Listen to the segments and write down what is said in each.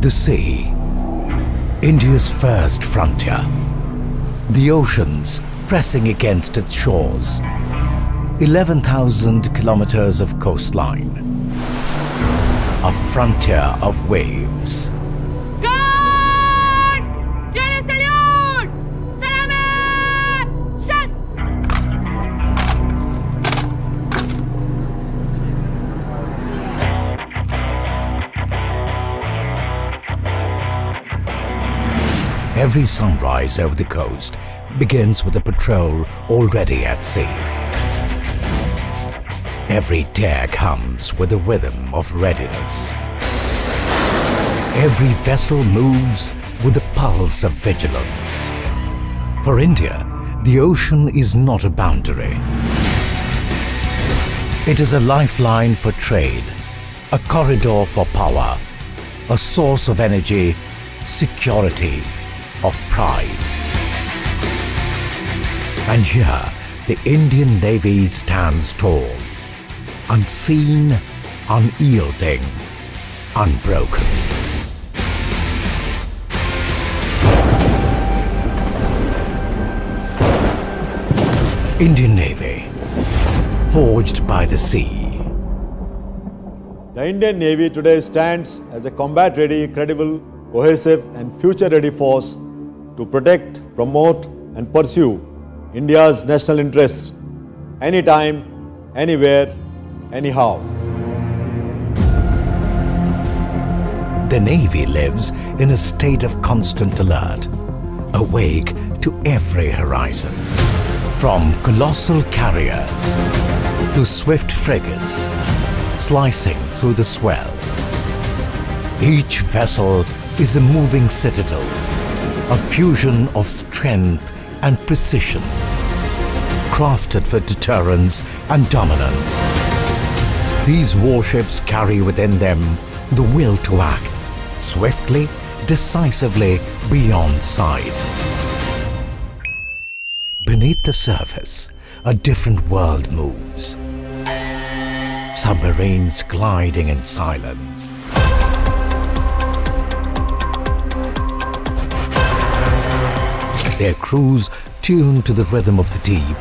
The sea, India's first frontier. The oceans pressing against its shores. 11,000 kilometers of coastline. A frontier of waves. Guard! General salute! Salame! Shas! Every sunrise over the coast begins with a patrol already at sea. Every dare comes with a rhythm of readiness. Every vessel moves with the pulse of vigilance. For India, the ocean is not a boundary. It is a lifeline for trade, a corridor for power, a source of energy, security, of pride. And here, the Indian Navy stands tall, unseen, unyielding, unbroken. Indian Navy, forged by the sea. The Indian Navy today stands as a combat-ready, credible, cohesive and future-ready force to protect, promote and pursue India's national interests anytime, anywhere, anyhow. The Navy lives in a state of constant alert, awake to every horizon. From colossal carriers to swift frigates slicing through the swell. Each vessel is a moving citadel, a fusion of strength and precision, crafted for deterrence and dominance. These warships carry within them the will to act swiftly, decisively, beyond sight. Beneath the surface, a different world moves. Submarines gliding in silence. Their crews tuned to the rhythm of the deep,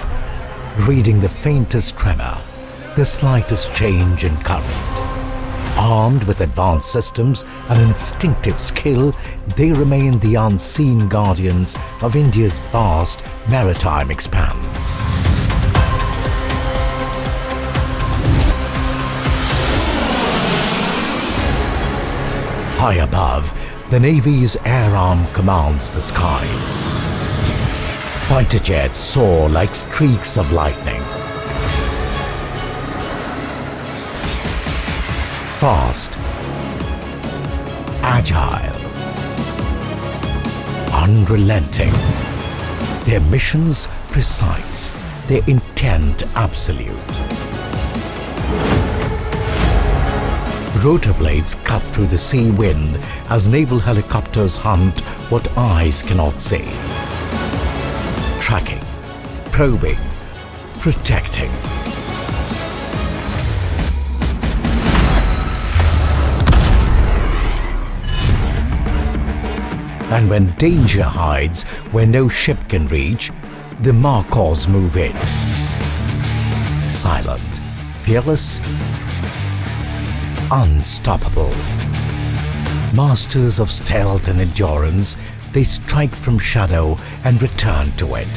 reading the faintest tremor, the slightest change in current. Armed with advanced systems and instinctive skill, they remain the unseen guardians of India's vast maritime expanse. High above, the Navy's air arm commands the skies. Fighter jets soar like streaks of lightning. Fast, agile, unrelenting. Their missions precise, their intent absolute. Rotor blades cut through the sea wind as naval helicopters hunt what eyes cannot see. Tracking, probing, protecting. And when danger hides where no ship can reach, the Marcos move in. Silent, fearless, unstoppable. Masters of stealth and endurance, they strike from shadow and return to it.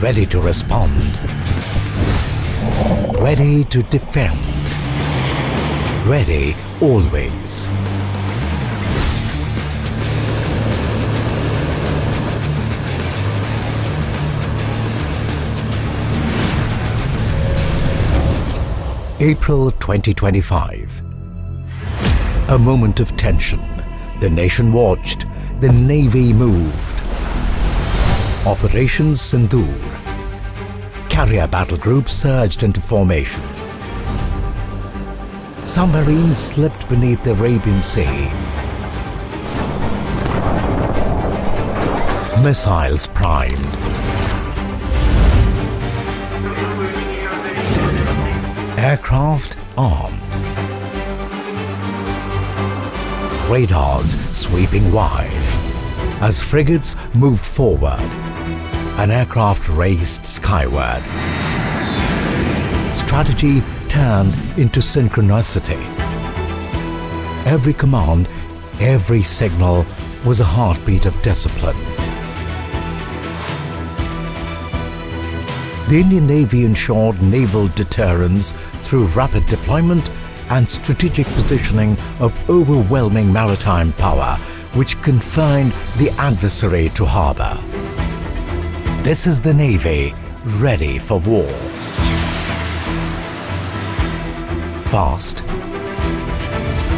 Ready to respond, ready to defend, ready always. April 2025. A moment of tension. The nation watched, the Navy moved. Operation Sindoor. Carrier battle groups surged into formation. Submarines slipped beneath the Arabian Sea. missiles primed, aircraft armed, radars sweeping wide. As frigates moved forward, an aircraft raced skyward. Strategy turned into synchronicity. Every command, every signal was a heartbeat of discipline. The Indian Navy ensured naval deterrence through rapid deployment and strategic positioning of overwhelming maritime power, which confined the adversary to harbour. This is the Navy ready for war. Fast,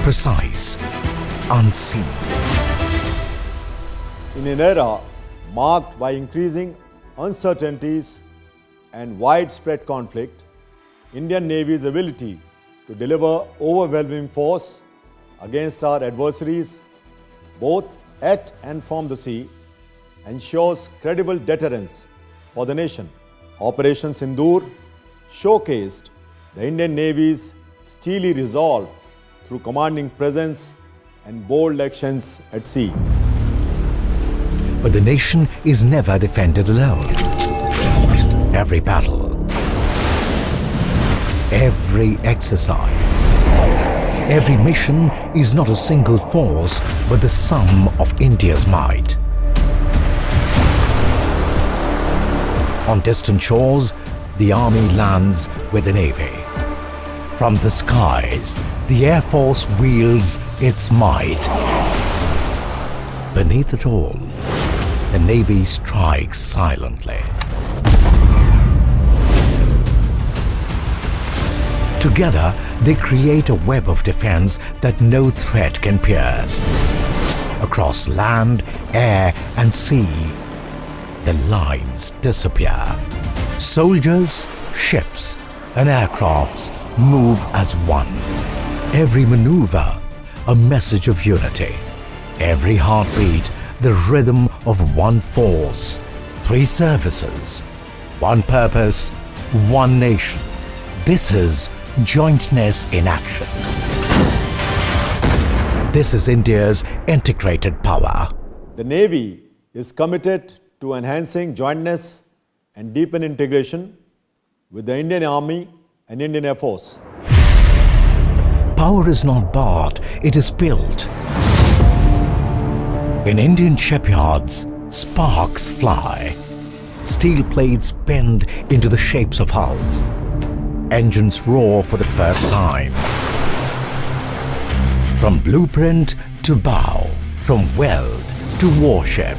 precise, unseen. In an era marked by increasing uncertainties and widespread conflict, Indian Navy's ability to deliver overwhelming force against our adversaries, both at and from the sea, ensures credible deterrence for the nation. Operation Sindoor showcased the Indian Navy's steely resolve through commanding presence and bold actions at sea. But the nation is never defended alone. Every battle, every exercise, every mission is not a single force, but the sum of India's might. On distant shores, the army lands with the navy. From the skies, the Air Force wields its might. Beneath it all, the Navy strikes silently. Together, they create a web of defense that no threat can pierce. Across land, air, and sea, the lines disappear. Soldiers, ships, and aircrafts move as one. Every maneuver, a message of unity. Every heartbeat, the rhythm of one force. 3 services, one purpose, one nation. This is jointness in action. This is India's integrated power. The Navy is committed to enhancing jointness and deepen integration with the Indian Army and Indian Air Force. Power is not bought, it is built. In Indian shipyards, sparks fly. Steel plates bend into the shapes of hulls. Engines roar for the first time. From blueprint to bow, from weld to warship.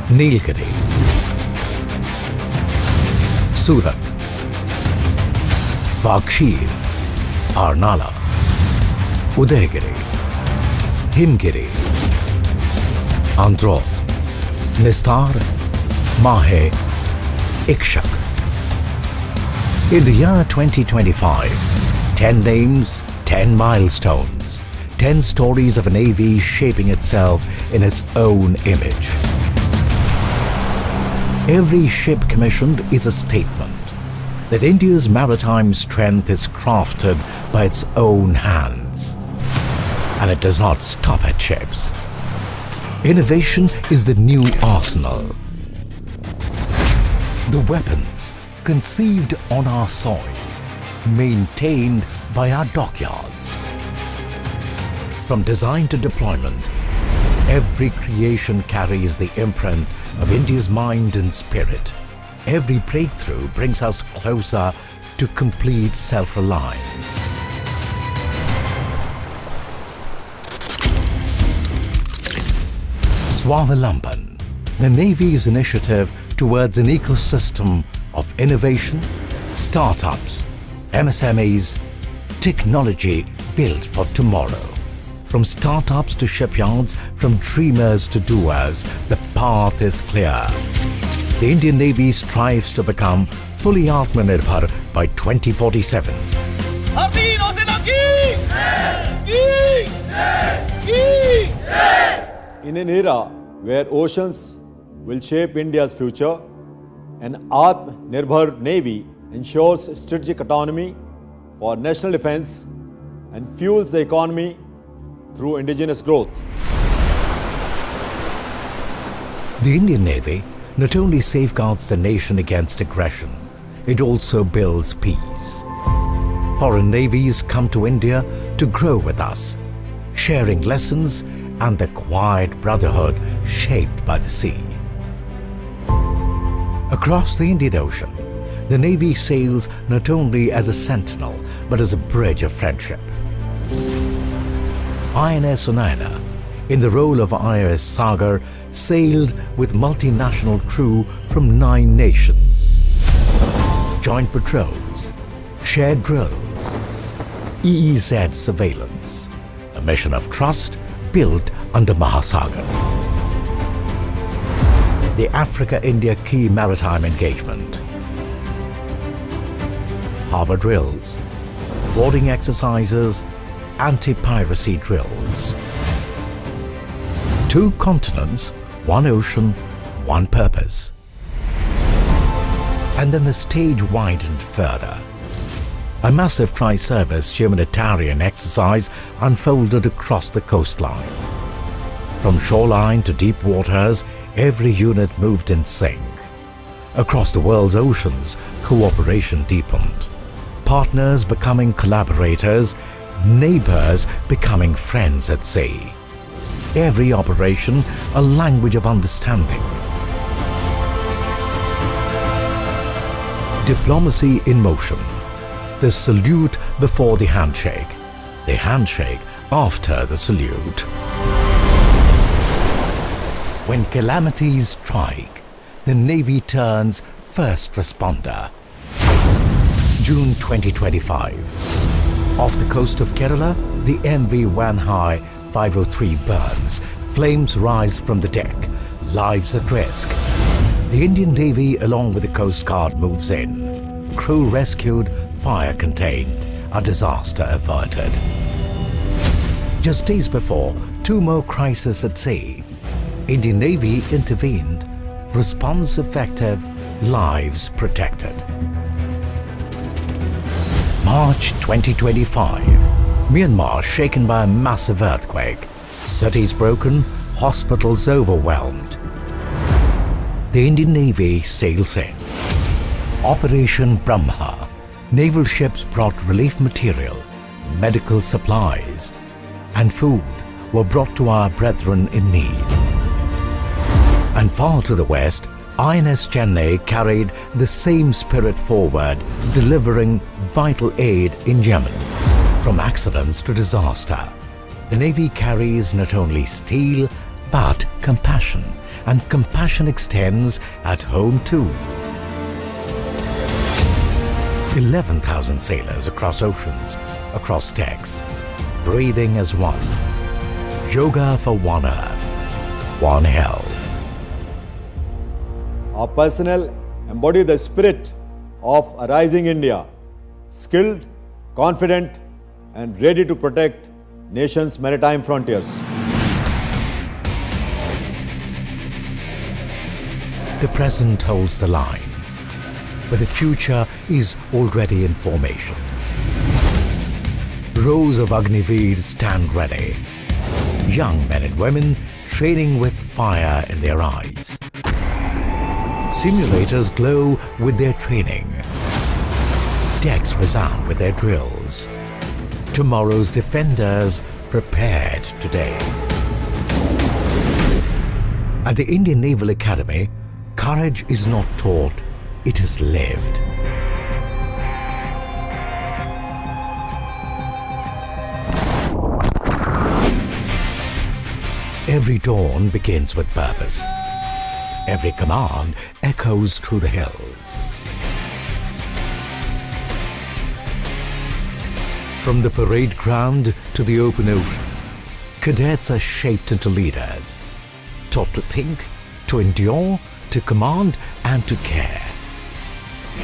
Nilgiri, Surat, Vakshir, Arnala, Udaygiri, Himgiri, Androt, Nistar, Mahe, Ikshak. In the year 2025, 10 names, 10 milestones, 10 stories of a navy shaping itself in its own image. Every ship commissioned is a statement that India's maritime strength is crafted by its own hands. And it does not stop at ships. Innovation is the new arsenal. The weapons conceived on our soil, maintained by our dockyards. From design to deployment, every creation carries the imprint of India's mind and spirit. Every breakthrough brings us closer to complete self-reliance. Swawalamban, the Navy's initiative towards an ecosystem of innovation, startups, MSMEs, technology built for tomorrow. From startups to shipyards, from dreamers to doers, the path is clear. The Indian Navy strives to become fully Atmanirbhar by 2047. भारतीय नौसेना की In an era where oceans will shape India's future, an Atmanirbhar Navy ensures strategic autonomy for national defense and fuels the economy through indigenous growth. The Indian Navy not only safeguards the nation against aggression, it also builds peace. Foreign navies come to India to grow with us, sharing lessons and the quiet brotherhood shaped by the sea. Across the Indian Ocean, the Navy sails not only as a sentinel but as a bridge of friendship. INS Unaina, in the role of INS Sagar, sailed with multinational crew from 9 nations. Joint patrols, shared drills, EEZ surveillance, a mission of trust built under Mahasagar. The Africa-India Key Maritime Engagement, harbour drills, boarding exercises, anti-piracy drills. 2 continents, 1 ocean, 1 purpose. And then the stage widened further. A massive tri-service humanitarian exercise unfolded across the coastline. From shoreline to deep waters, every unit moved in sync. Across the world's oceans, cooperation deepened. Partners becoming collaborators, neighbors becoming friends at sea. Every operation a language of understanding. Diplomacy in motion. The salute before the handshake after the salute. When calamities strike, the Navy turns first responder. June 2025. Off the coast of Kerala, the MV Vanhai 503 burns. Flames rise from the deck. Lives at risk. The Indian Navy, along with the Coast Guard, moves in. Crew rescued, fire contained, a disaster averted. Just days before, 2 more crises at sea. Indian Navy intervened. Response effective, lives protected. March 2025. Myanmar shaken by a massive earthquake. Cities broken, hospitals overwhelmed. The Indian Navy sails in. Operation Brahma. Naval ships brought relief material, medical supplies, and food were brought to our brethren in need. And far to the west, INS Chennai carried the same spirit forward, delivering vital aid in Yemen. From accidents to disaster, the Navy carries not only steel but compassion, and compassion extends at home too. 11,000 sailors across oceans, across decks, breathing as one. Yoga for one earth, one hell. Our personnel embody the spirit of a rising India, skilled, confident, and ready to protect nation's maritime frontiers. The present holds the line, but the future is already in formation. Rows of Agniveers stand ready, young men and women training with fire in their eyes. Simulators glow with their training. Decks resound with their drills. Tomorrow's defenders prepared today. At the Indian Naval Academy, courage is not taught, it is lived. Every dawn begins with purpose. Every command echoes through the hills. From the parade ground to the open ocean, cadets are shaped into leaders, taught to think, to endure, to command, and to care.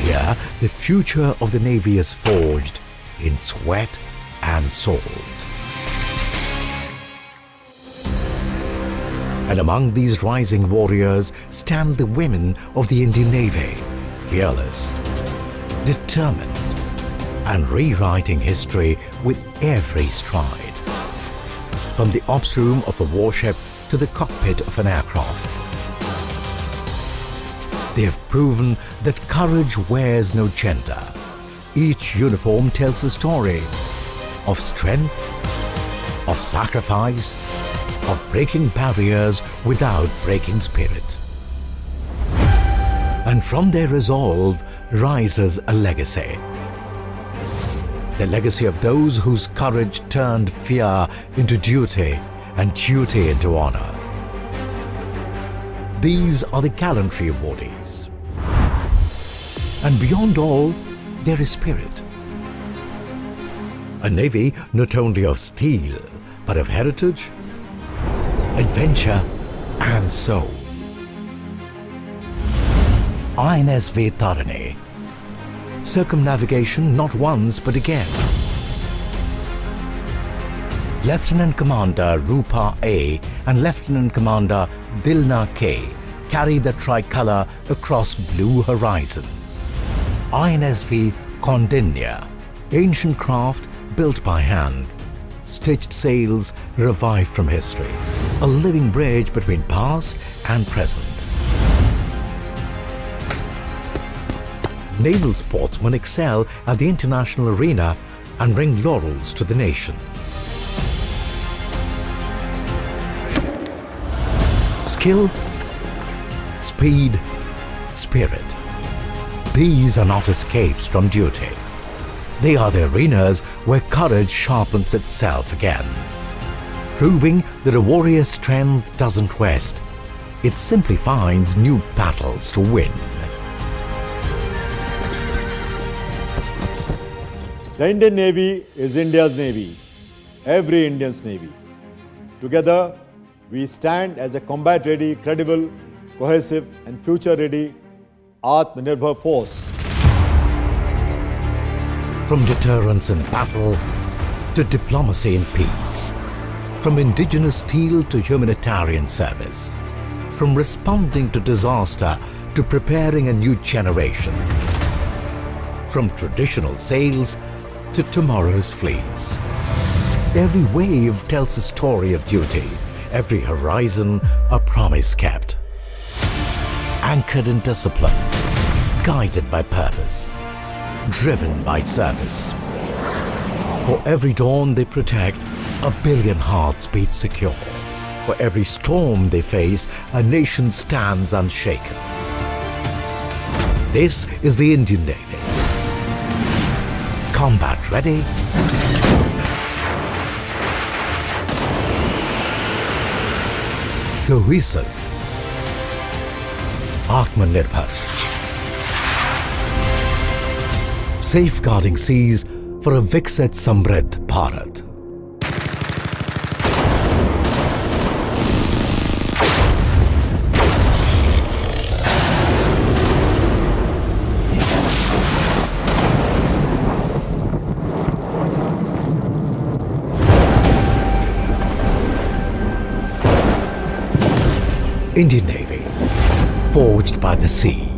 Here, the future of the Navy is forged in sweat and salt. And among these rising warriors stand the women of the Indian Navy, fearless, determined, and rewriting history with every stride. From the ops room of a warship to the cockpit of an aircraft, they have proven that courage wears no gender. Each uniform tells a story of strength, of sacrifice, of breaking barriers without breaking spirit. And from their resolve rises a legacy. The legacy of those whose courage turned fear into duty and duty into honor. These are the gallantry awardees. And beyond all, there is spirit. A navy not only of steel, but of heritage, adventure, and soul. INSV Tarini. Circumnavigation not once but again. Lieutenant Commander Rupa A and Lieutenant Commander Dilna K carry the tricolour across blue horizons. INSV Kondinya, ancient craft built by hand, stitched sails revived from history, a living bridge between past and present. Naval sportsmen excel at the international arena and bring laurels to the nation. Skill, speed, spirit. These are not escapes from duty. They are the arenas where courage sharpens itself again, proving that a warrior's strength doesn't rest. It simply finds new battles to win. The Indian Navy is India's Navy, every Indian's Navy. Together, we stand as a combat-ready, credible, cohesive and future-ready Atmanirbhar force. From deterrence in battle to diplomacy in peace, from indigenous steel to humanitarian service, from responding to disaster to preparing a new generation, from traditional sails to tomorrow's fleets. Every wave tells a story of duty, every horizon a promise kept. Anchored in discipline, guided by purpose, driven by service. For every dawn they protect, a billion hearts beat secure. For every storm they face, a nation stands unshaken. This is the Indian Navy. Combat ready, cohesive, Atmanirbhar. Safeguarding seas for a Viksit Samriddh Bharat. Indian Navy, forged by the sea.